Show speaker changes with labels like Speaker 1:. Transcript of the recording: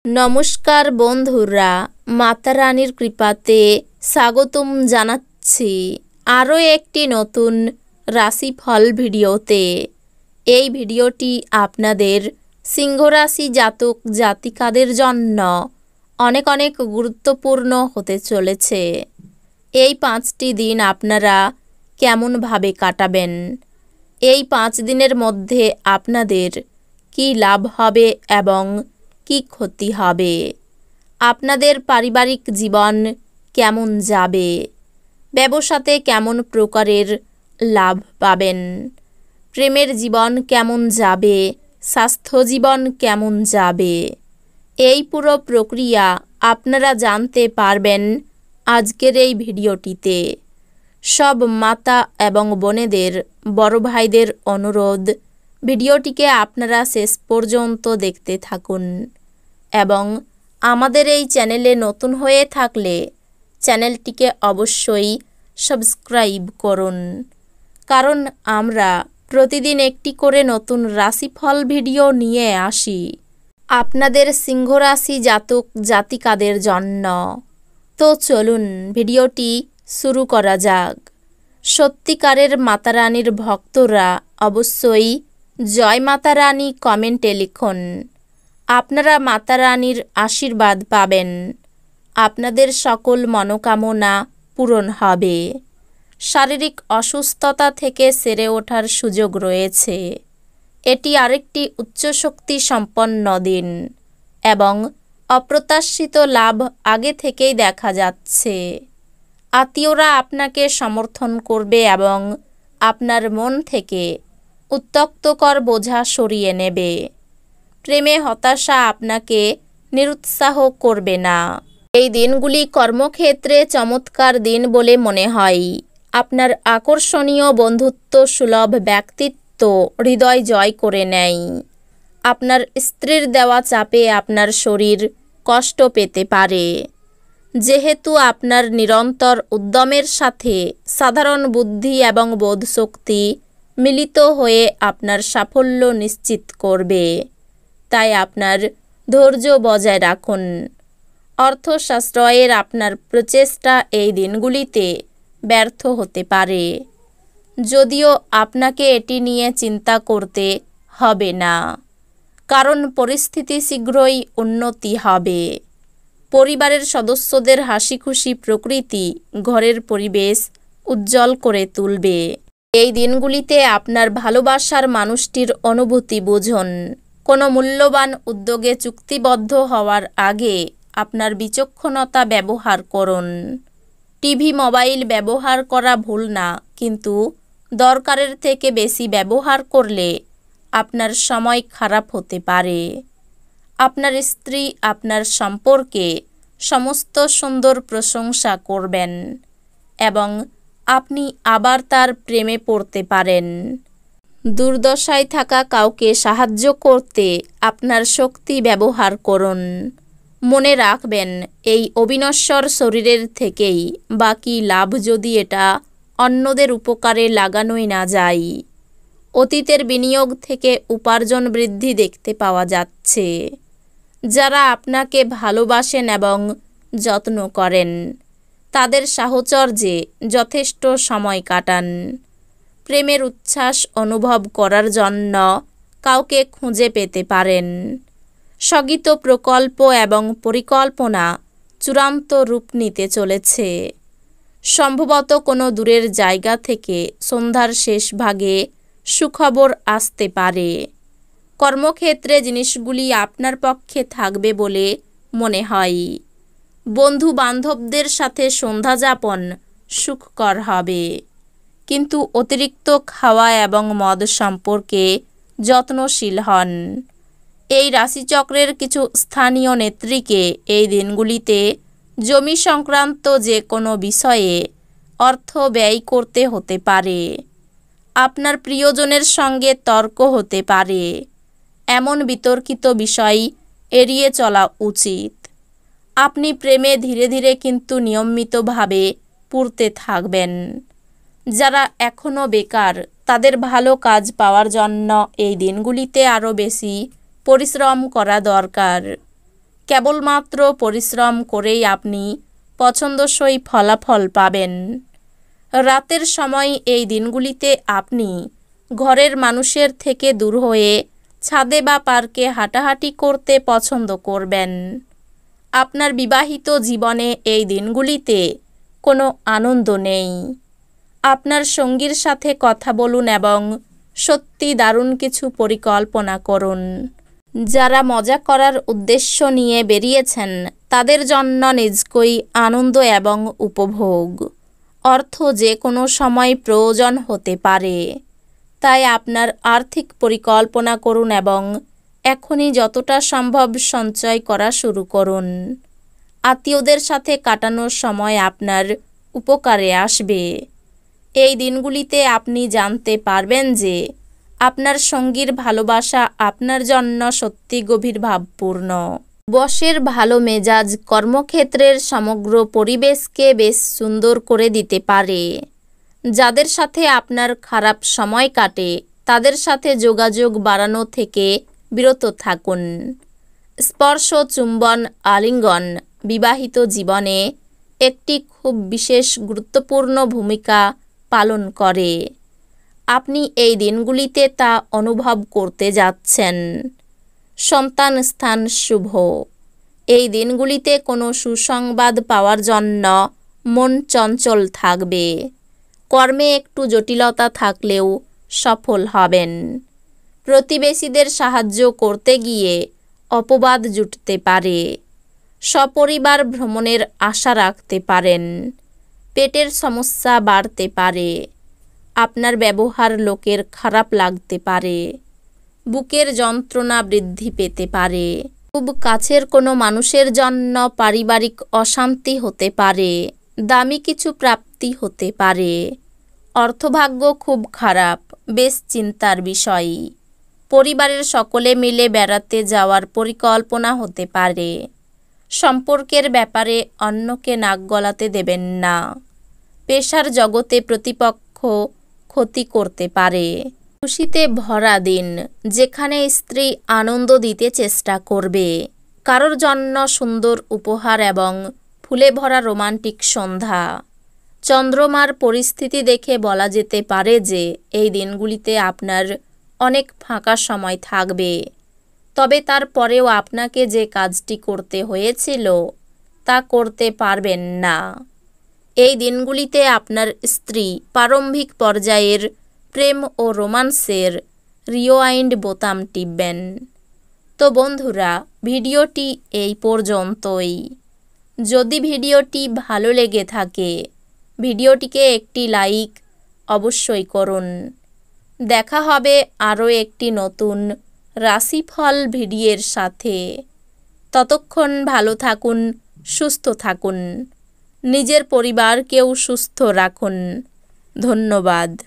Speaker 1: নমস্কার বন্ধুরা, মাতা রানীর কৃপাতে স্বাগতম জানাচ্ছি আরও একটি নতুন রাশিফল ভিডিওতে। এই ভিডিওটি আপনাদের সিংহ রাশি জাতক জাতিকাদের জন্য অনেক অনেক গুরুত্বপূর্ণ হতে চলেছে। এই 5টি দিন আপনারা কেমনভাবে কাটাবেন, এই 5 দিনের মধ্যে আপনাদের কি লাভ হবে এবং কি ক্ষতি হবে, আপনাদের পারিবারিক জীবন কেমন যাবে, ব্যবসাতে কেমন প্রকারের লাভ পাবেন, প্রেমের জীবন কেমন যাবে, স্বাস্থ্য জীবন কেমন যাবে, এই পুরো প্রক্রিয়া আপনারা জানতে পারবেন আজকের এই ভিডিওটিতে। সব মাতা এবং বোনেদের, বড় ভাইদের অনুরোধ, ভিডিওটিকে আপনারা শেষ পর্যন্ত দেখতে থাকুন এবং আমাদের এই চ্যানেলে নতুন হয়ে থাকলে চ্যানেলটিকে অবশ্যই সাবস্ক্রাইব করুন, কারণ আমরা প্রতিদিন একটি করে নতুন রাশিফল ভিডিও নিয়ে আসি আপনাদের সিংহ রাশি জাতক জাতিকাদের জন্য। তো চলুন ভিডিওটি শুরু করা যাক। সত্যিকারের মাতা রানীর ভক্তরা অবশ্যই জয় মাতা রানী কমেন্টে লিখুন। আপনারা মাতা রানীর আশীর্বাদ পাবেন, আপনাদের সকল মনোকামনা পূরণ হবে, শারীরিক অসুস্থতা থেকে সেরে ওঠার সুযোগ রয়েছে। এটি আরেকটি উচ্চশক্তি সম্পন্ন দিন এবং অপ্রত্যাশিত লাভ আগে থেকেই দেখা যাচ্ছে। আত্মীয়রা আপনাকে সমর্থন করবে এবং আপনার মন থেকে উত্ত্যক্তকর বোঝা সরিয়ে নেবে। প্রেমে হতাশা আপনাকে নিরুৎসাহ করবে না। এই দিনগুলি কর্মক্ষেত্রে চমৎকার দিন বলে মনে হয়। আপনার আকর্ষণীয় বন্ধুত্ব সুলভ ব্যক্তিত্ব হৃদয় জয় করে নেয়। আপনার স্ত্রীর দেওয়া চাপে আপনার শরীর কষ্ট পেতে পারে। যেহেতু আপনার নিরন্তর উদ্যমের সাথে সাধারণ বুদ্ধি এবং বোধশক্তি মিলিত হয়ে আপনার সাফল্য নিশ্চিত করবে, তাই আপনার ধৈর্য বজায় রাখুন। অর্থ সাশ্রয়ের আপনার প্রচেষ্টা এই দিনগুলিতে ব্যর্থ হতে পারে, যদিও আপনাকে এটি নিয়ে চিন্তা করতে হবে না, কারণ পরিস্থিতি শীঘ্রই উন্নতি হবে। পরিবারের সদস্যদের হাসিখুশি প্রকৃতি ঘরের পরিবেশ উজ্জ্বল করে তুলবে। এই দিনগুলিতে আপনার ভালোবাসার মানুষটির অনুভূতি বুঝুন। কোনো মূল্যবান উদ্যোগে চুক্তিবদ্ধ হওয়ার আগে আপনার বিচক্ষণতা ব্যবহার করুন। টিভি মোবাইল ব্যবহার করা ভুল না, কিন্তু দরকারের থেকে বেশি ব্যবহার করলে আপনার সময় খারাপ হতে পারে। আপনার স্ত্রী আপনার সম্পর্কে সমস্ত সুন্দর প্রশংসা করবেন এবং আপনি আবার তার প্রেমে পড়তে পারেন। দুর্দশায় থাকা কাউকে সাহায্য করতে আপনার শক্তি ব্যবহার করুন। মনে রাখবেন, এই অবিনশ্বর শরীরের থেকেই বাকি লাভ, যদি এটা অন্যদের উপকারে লাগানোই না যায়। অতীতের বিনিয়োগ থেকে উপার্জন বৃদ্ধি দেখতে পাওয়া যাচ্ছে। যারা আপনাকে ভালোবাসেন এবং যত্ন করেন, তাদের সাহচর্যে যথেষ্ট সময় কাটান। প্রেমের উচ্ছ্বাস অনুভব করার জন্য কাউকে খুঁজে পেতে পারেন। স্থগিত প্রকল্প এবং পরিকল্পনা চূড়ান্ত রূপ নিতে চলেছে। সম্ভবত কোনো দূরের জায়গা থেকে সন্ধ্যার শেষ ভাগে সুখবর আসতে পারে। কর্মক্ষেত্রে জিনিসগুলি আপনার পক্ষে থাকবে বলে মনে হয়। বন্ধু বান্ধবদের সাথে সন্ধ্যা যাপন সুখকর হবে, কিন্তু অতিরিক্ত খাওয়া এবং মদ সম্পর্কে যত্নশীল হন। এই রাশিচক্রের কিছু স্থানীয় নেত্রীকে এই দিনগুলিতে জমি সংক্রান্ত যে কোনো বিষয়ে অর্থ ব্যয় করতে হতে পারে। আপনার প্রিয়জনের সঙ্গে তর্ক হতে পারে। এমন বিতর্কিত বিষয় এড়িয়ে চলা উচিত। আপনি প্রেমে ধীরে ধীরে কিন্তু নিয়মিতভাবে পড়তে থাকবেন। যারা এখনও বেকার, তাদের ভালো কাজ পাওয়ার জন্য এই দিনগুলিতে আরও বেশি পরিশ্রম করা দরকার। কেবলমাত্র পরিশ্রম করেই আপনি পছন্দসই ফলাফল পাবেন। রাতের সময় এই দিনগুলিতে আপনি ঘরের মানুষের থেকে দূর হয়ে ছাদে বা পার্কে হাঁটাহাঁটি করতে পছন্দ করবেন। আপনার বিবাহিত জীবনে এই দিনগুলিতে কোনো আনন্দ নেই। আপনার সঙ্গীর সাথে কথা বলুন এবং সত্যি দারুণ কিছু পরিকল্পনা করুন। যারা মজা করার উদ্দেশ্য নিয়ে বেরিয়েছেন তাদের জন্য নিজকই আনন্দ এবং উপভোগ। অর্থ যে কোনো সময় প্রয়োজন হতে পারে, তাই আপনার আর্থিক পরিকল্পনা করুন এবং এখনই যতটা সম্ভব সঞ্চয় করা শুরু করুন। আত্মীয়দের সাথে কাটানোর সময় আপনার উপকারে আসবে। এই দিনগুলিতে আপনি জানতে পারবেন যে আপনার সঙ্গীর ভালোবাসা আপনার জন্য সত্যি গভীর ভাবপূর্ণ। বসের ভালো মেজাজ কর্মক্ষেত্রের সমগ্র পরিবেশকে বেশ সুন্দর করে দিতে পারে। যাদের সাথে আপনার খারাপ সময় কাটে তাদের সাথে যোগাযোগ বাড়ানো থেকে বিরত থাকুন। স্পর্শ, চুম্বন, আলিঙ্গন বিবাহিত জীবনে একটি খুব বিশেষ গুরুত্বপূর্ণ ভূমিকা পালন করে। আপনি এই দিনগুলিতে তা অনুভব করতে যাচ্ছেন। সন্তান স্থান শুভ। এই দিনগুলিতে কোনো সুসংবাদ পাওয়ার জন্য মন চঞ্চল থাকবে। কর্মে একটু জটিলতা থাকলেও সফল হবেন। প্রতিবেশীদের সাহায্য করতে গিয়ে অপবাদ জুটতে পারে। সপরিবার ভ্রমণের আশা রাখতে পারেন। পেটের সমস্যা বাড়তে পারে। আপনার ব্যবহার লোকের খারাপ লাগতে পারে। বুকের যন্ত্রণা বৃদ্ধি পেতে পারে। খুব কাছের কোনো মানুষের জন্য পারিবারিক অশান্তি হতে পারে। দামি কিছু প্রাপ্তি হতে পারে। অর্থভাগ্য খুব খারাপ, বেশ চিন্তার বিষয়। পরিবারের সকলে মিলে বেড়াতে যাওয়ার পরিকল্পনা হতে পারে। সম্পর্কের ব্যাপারে অন্যকে নাক গলাতে দেবেন না। পেশার জগতে প্রতিপক্ষ ক্ষতি করতে পারে। খুশিতে ভরা দিন, যেখানে স্ত্রী আনন্দ দিতে চেষ্টা করবে। কারোর জন্য সুন্দর উপহার এবং ফুলে ভরা রোমান্টিক সন্ধ্যা। চন্দ্রমার পরিস্থিতি দেখে বলা যেতে পারে যে এই দিনগুলিতে আপনার অনেক ফাঁকা সময় থাকবে। তবে তারপরেও আপনাকে যে কাজটি করতে হয়েছিল তা করতে পারবেন না। এই দিনগুলিতে আপনার স্ত্রী প্রারম্ভিক পর্যায়ের প্রেম ও রোমান্সের রিওয়াইন্ড বোতাম টিপবেন। তো বন্ধুরা, ভিডিওটি এই পর্যন্তই। যদি ভিডিওটি ভালো লেগে থাকে ভিডিওটিকে একটি লাইক অবশ্যই করুন। দেখা হবে আরও একটি নতুন রাশিফল ভিডিওর সাথে। ততক্ষণ ভালো থাকুন, সুস্থ থাকুন, নিজের পরিবারকেও সুস্থ রাখুন। ধন্যবাদ।